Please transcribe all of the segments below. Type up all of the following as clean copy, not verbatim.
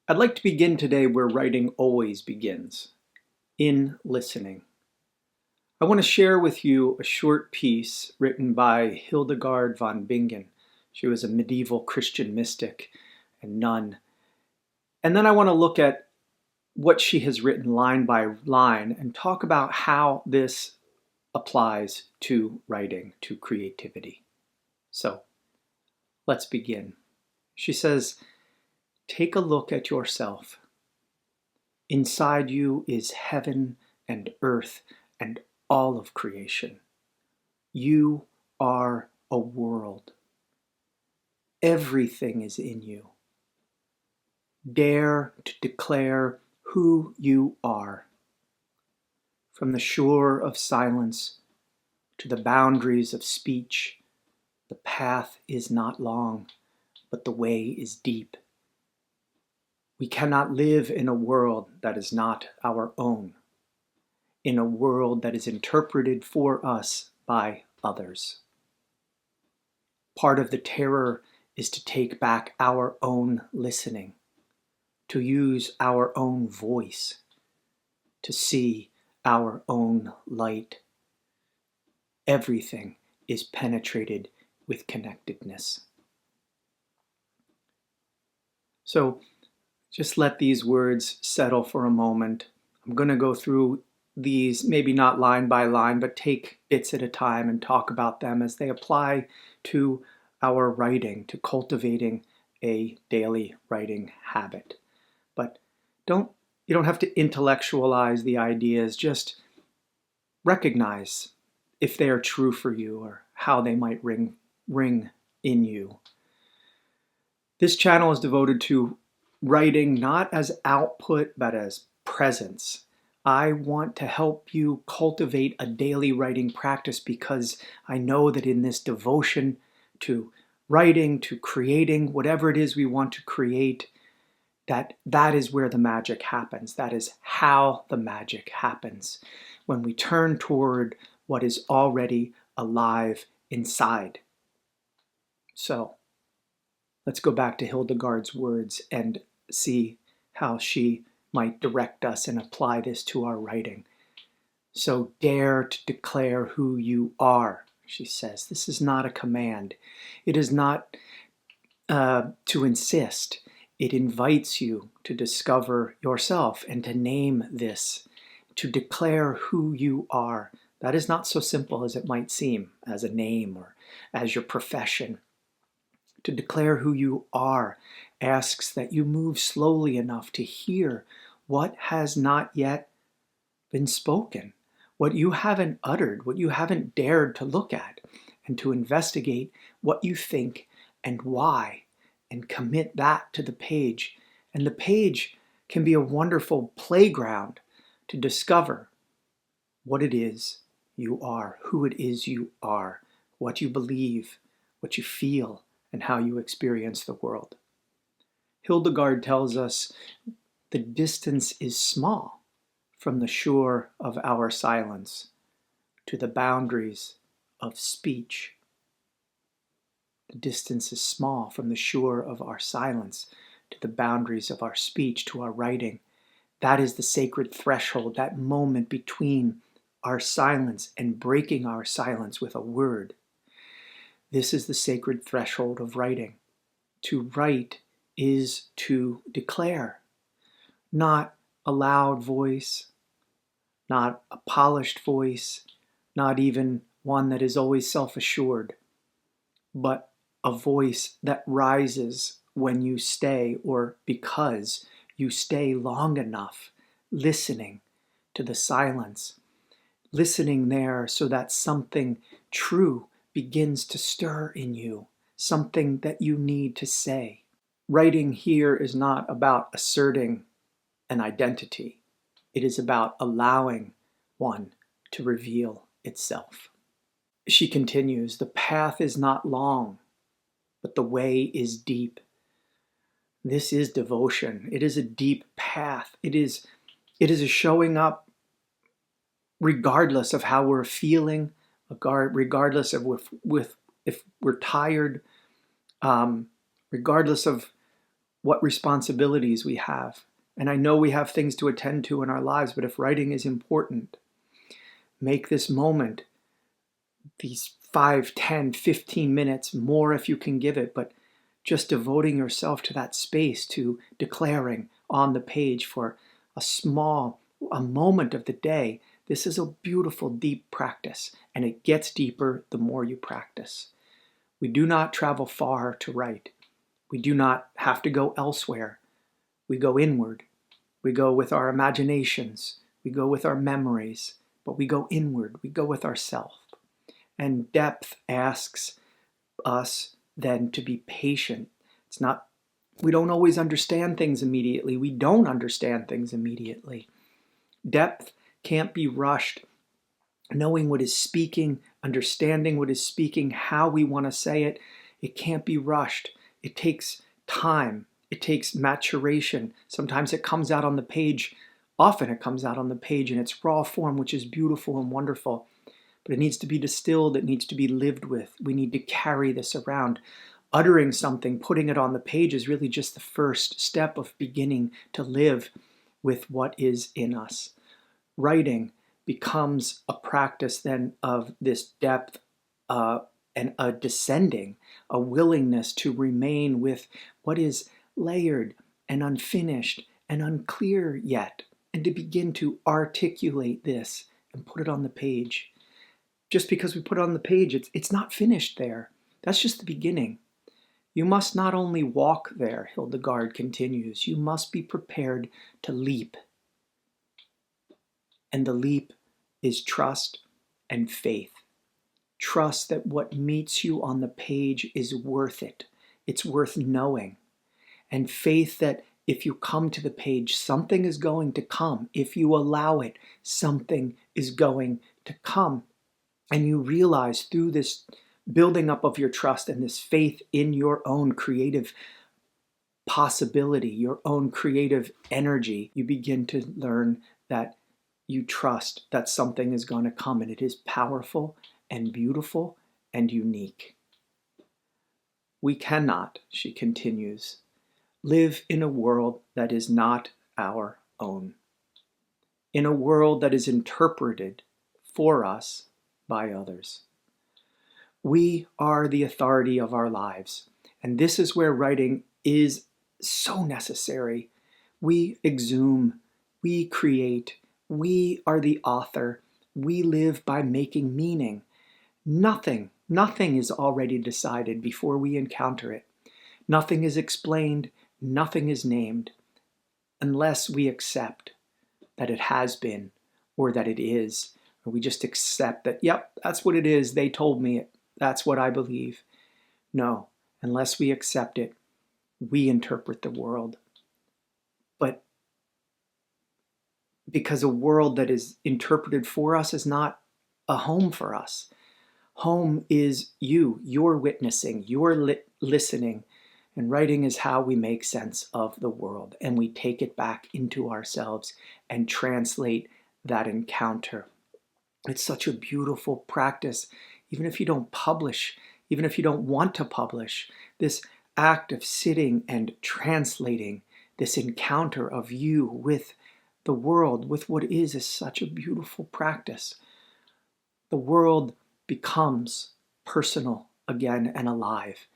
I'd like to begin today where writing always begins, in listening. I want to share with you a short piece written by Hildegard von Bingen. She was a medieval Christian mystic and nun. And then I want to look at what she has written line by line and talk about how this applies to writing, to creativity. So, let's begin. She says, "Take a look at yourself. Inside you is heaven and earth and all of creation. You are a world. Everything is in you. Dare to declare who you are. From the shore of silence to the boundaries of speech, the path is not long, but the way is deep. We cannot live in a world that is not our own, in a world that is interpreted for us by others. Part of the terror is to take back our own listening, to use our own voice, to see our own light. Everything is penetrated with connectedness." So just let these words settle for a moment. I'm going to go through these, maybe not line by line, but take bits at a time and talk about them as they apply to our writing, to cultivating a daily writing habit. But you don't have to intellectualize the ideas, just recognize if they are true for you or how they might ring in you. This channel is devoted to writing not as output, but as presence. I want to help you cultivate a daily writing practice because I know that in this devotion to writing, to creating, whatever it is we want to create, that is where the magic happens. That is how the magic happens, when we turn toward what is already alive inside. So let's go back to Hildegard's words and see how she might direct us and apply this to our writing. "So dare to declare who you are," she says. This is not a command. It is not to insist. It invites you to discover yourself and to name this, to declare who you are. That is not so simple as it might seem, as a name or as your profession. To declare who you are asks that you move slowly enough to hear what has not yet been spoken, what you haven't uttered, what you haven't dared to look at, and to investigate what you think and why, and commit that to the page. And the page can be a wonderful playground to discover what it is you are, who it is you are, what you believe, what you feel, and how you experience the world. Hildegard tells us the distance is small from the shore of our silence to the boundaries of speech. The distance is small from the shore of our silence to the boundaries of our speech, to our writing. That is the sacred threshold, that moment between our silence and breaking our silence with a word. This is the sacred threshold of writing. To write is to declare, not a loud voice, not a polished voice, not even one that is always self-assured, but a voice that rises when you stay, or because you stay long enough listening to the silence, listening there so that something true begins to stir in you, something that you need to say. Writing here is not about asserting an identity. It is about allowing one to reveal itself. She continues, "The path is not long, but the way is deep." This is devotion. It is a deep path. It is a showing up regardless of how we're feeling, regardless of if we're tired, regardless of what responsibilities we have. And I know we have things to attend to in our lives, but if writing is important, make this moment, these 5, 10, 15 minutes, more if you can give it, but just devoting yourself to that space, to declaring on the page for a moment of the day. This is a beautiful, deep practice, and it gets deeper the more you practice. We do not travel far to write. We do not have to go elsewhere. We go inward. We go with our imaginations. We go with our memories, but we go inward. We go with ourself. And depth asks us then to be patient. We don't always understand things immediately. We don't understand things immediately. Depth can't be rushed. Knowing what is speaking, understanding what is speaking, how we want to say it, it can't be rushed. It takes time. It takes maturation. Sometimes it comes out on the page. Often it comes out on the page in its raw form, which is beautiful and wonderful. But it needs to be distilled. It needs to be lived with. We need to carry this around. Uttering something, putting it on the page is really just the first step of beginning to live with what is in us. Writing becomes a practice then of this depth and a descending, a willingness to remain with what is layered and unfinished and unclear yet, and to begin to articulate this and put it on the page. Just because we put it on the page, it's not finished there. That's just the beginning. You must not only walk there, Hildegard continues, you must be prepared to leap. And the leap is trust and faith. Trust that what meets you on the page is worth it. It's worth knowing. And faith that if you come to the page, something is going to come. If you allow it, something is going to come. And you realize through this building up of your trust and this faith in your own creative possibility, your own creative energy, you begin to learn that you trust that something is going to come, and it is powerful and beautiful and unique. We cannot, she continues, live in a world that is not our own, in a world that is interpreted for us by others. We are the authority of our lives, and this is where writing is so necessary. We exhume, we create, we are the author, we live by making meaning. Nothing is already decided before we encounter it. Nothing is explained, nothing is named, unless we accept that it has been or that it is, or we just accept that, yep, that's what it is, they told me it. That's what I believe. No, unless we accept it, we interpret the world. But because a world that is interpreted for us is not a home for us. Home is you're witnessing, you're listening, and writing is how we make sense of the world, and we take it back into ourselves and translate that encounter. It's such a beautiful practice. Even if you don't publish, even if you don't want to publish, this act of sitting and translating this encounter of you with the world, with what is such a beautiful practice. The world becomes personal again and alive.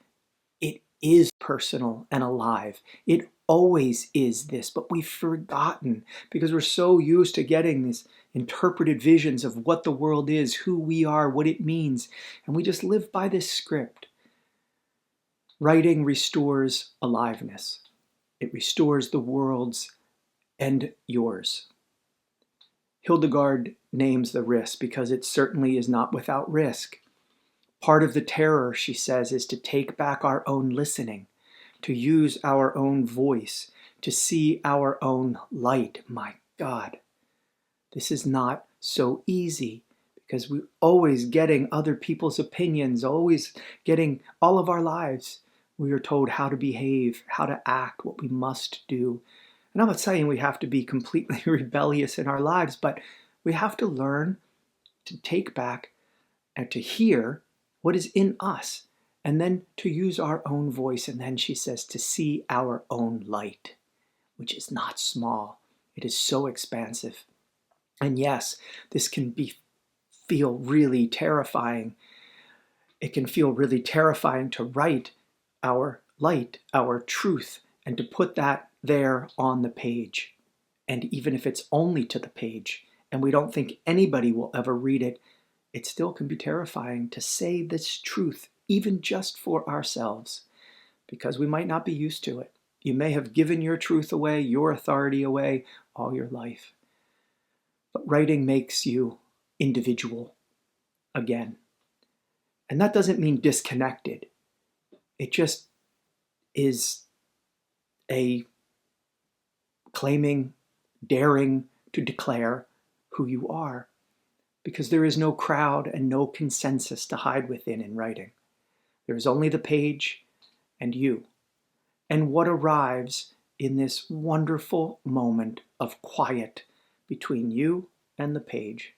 It is personal and alive. It always is this, but we've forgotten because we're so used to getting these interpreted visions of what the world is, who we are, what it means, and we just live by this script. Writing restores aliveness. It restores the world's and yours. Hildegard names the risk because it certainly is not without risk. Part of the terror, she says, is to take back our own listening, to use our own voice, to see our own light. My God, this is not so easy because we're always getting other people's opinions, always getting all of our lives. We are told how to behave, how to act, what we must do. And I'm not saying we have to be completely rebellious in our lives, but we have to learn to take back and to hear what is in us And then to use our own voice. And then she says to see our own light, which is not small. It is so expansive. And yes, this can feel really terrifying. It can feel really terrifying to write our light, our truth, and to put that there on the page. And even if it's only to the page, and we don't think anybody will ever read it, it still can be terrifying to say this truth, even just for ourselves, because we might not be used to it. You may have given your truth away, your authority away all your life. But writing makes you individual again. And that doesn't mean disconnected. It just is a claiming, daring to declare who you are. Because there is no crowd and no consensus to hide within in writing. There is only the page and you. And what arrives in this wonderful moment of quiet between you and the page.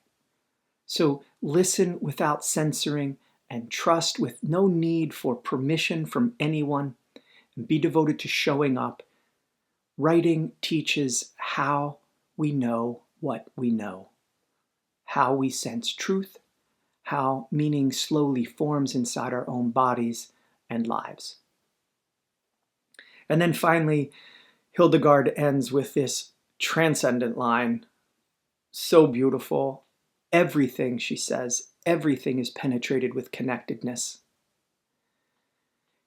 So listen without censoring and trust with no need for permission from anyone, and be devoted to showing up. Writing teaches how we know what we know, how we sense truth, how meaning slowly forms inside our own bodies and lives. And then finally, Hildegard ends with this transcendent line, so beautiful. Everything, she says, everything is penetrated with connectedness.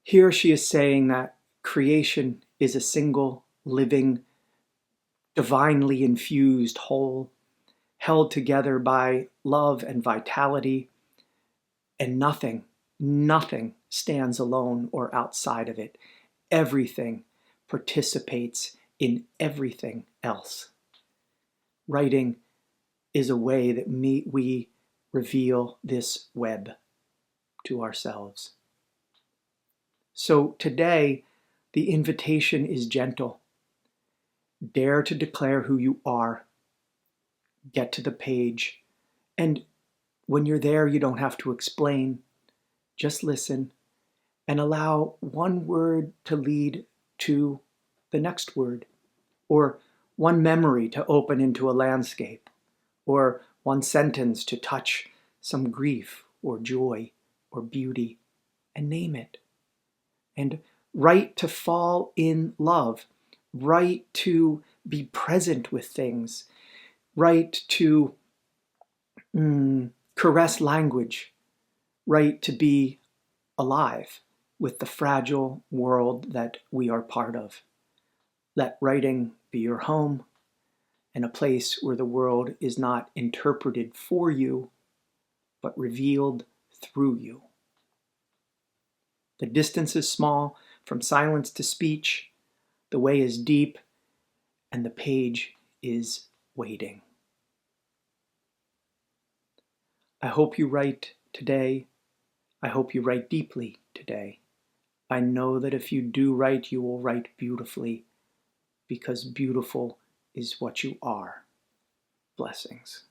Here she is saying that creation is a single, living, divinely infused whole, held together by love and vitality, and nothing stands alone or outside of it. Everything participates in everything else. Writing is a way that we reveal this web to ourselves. So today, the invitation is gentle. Dare to declare who you are. Get to the page. And when you're there, you don't have to explain. Just listen and allow one word to lead to the next word, or one memory to open into a landscape, or one sentence to touch some grief or joy or beauty, and name it. And write to fall in love. Write to be present with things. Write to caress language. Write to be alive with the fragile world that we are part of. Let writing be your home and a place where the world is not interpreted for you, but revealed through you. The distance is small from silence to speech. The way is deep, and the page is waiting. I hope you write today. I hope you write deeply today. I know that if you do write, you will write beautifully, because beautiful is what you are. Blessings.